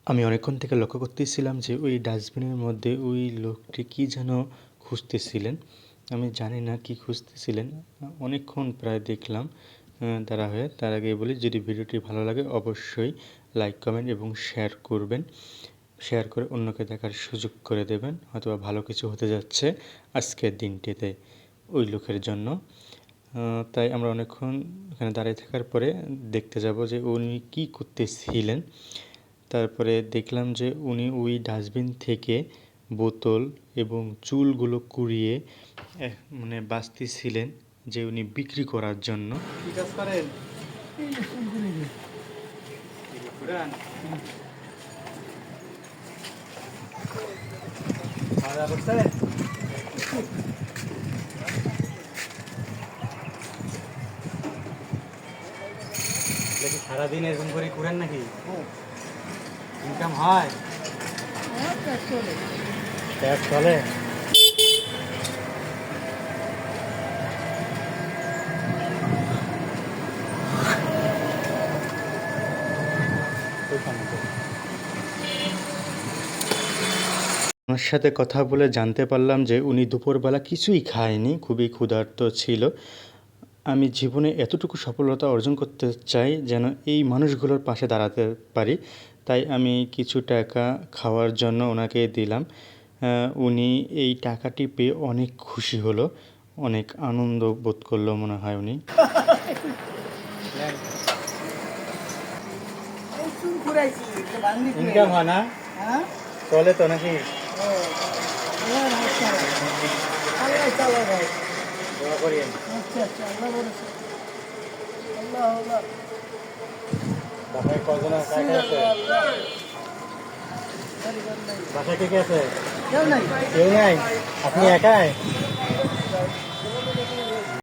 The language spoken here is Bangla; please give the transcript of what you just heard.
আমি অনেকক্ষণ থেকে লক্ষ্য করতেছিলাম যে ওই ডাস্টবিনের মধ্যে ওই লোকটি কী যেন খুঁজতেছিলেন। আমি জানি না কী খুঁজতেছিলেন। অনেকক্ষণ প্রায় দেখলাম দাঁড়া হয়ে। তার আগে বলি, যদি ভিডিওটি ভালো লাগে অবশ্যই লাইক, কমেন্ট এবং শেয়ার করবেন। শেয়ার করে অন্যকে দেখার সুযোগ করে দেবেন। হয়তোবা ভালো কিছু হতে যাচ্ছে আজকের দিনটিতে ওই লোকের জন্য। তাই আমরা অনেকক্ষণ এখানে দাঁড়িয়ে থাকার পরে দেখতে যাব যে উনি কী করতেছিলেন। তারপরে দেখলাম যে উনি ওই ডাস্টবিন থেকে বোতল এবং চুলগুলো কুড়িয়ে মানে বাছতেছিলেন যে উনি বিক্রি করার জন্য। কি কাজ করেন? খাওয়া দাওয়া করছেন? দেখি সারাদিন এরকম করে ঘুরেন নাকি? ইনকাম হয়? ট্যাক্স চলে? ওনার সাথে কথা বলে জানতে পারলাম যে উনি দুপুরবেলা কিছুই খায়নি, খুবই ক্ষুধার্ত ছিল। আমি জীবনে এতটুকু সফলতা অর্জন করতে চাই যেন এই মানুষগুলোর পাশে দাঁড়াতে পারি। তাই আমি কিছু টাকা খাওয়ার জন্য ওনাকে দিলাম। উনি এই টাকাটি পেয়ে অনেক খুশি হলো, অনেক আনন্দ বোধ করলো মনে হয় উনি। ইনকাম হয় না? চলে তো নাকি? দোয়া করিয়েন। বাসায় কজন আছে? বাসায় কে কে আছে? কেউ নাই। আপনি একাই?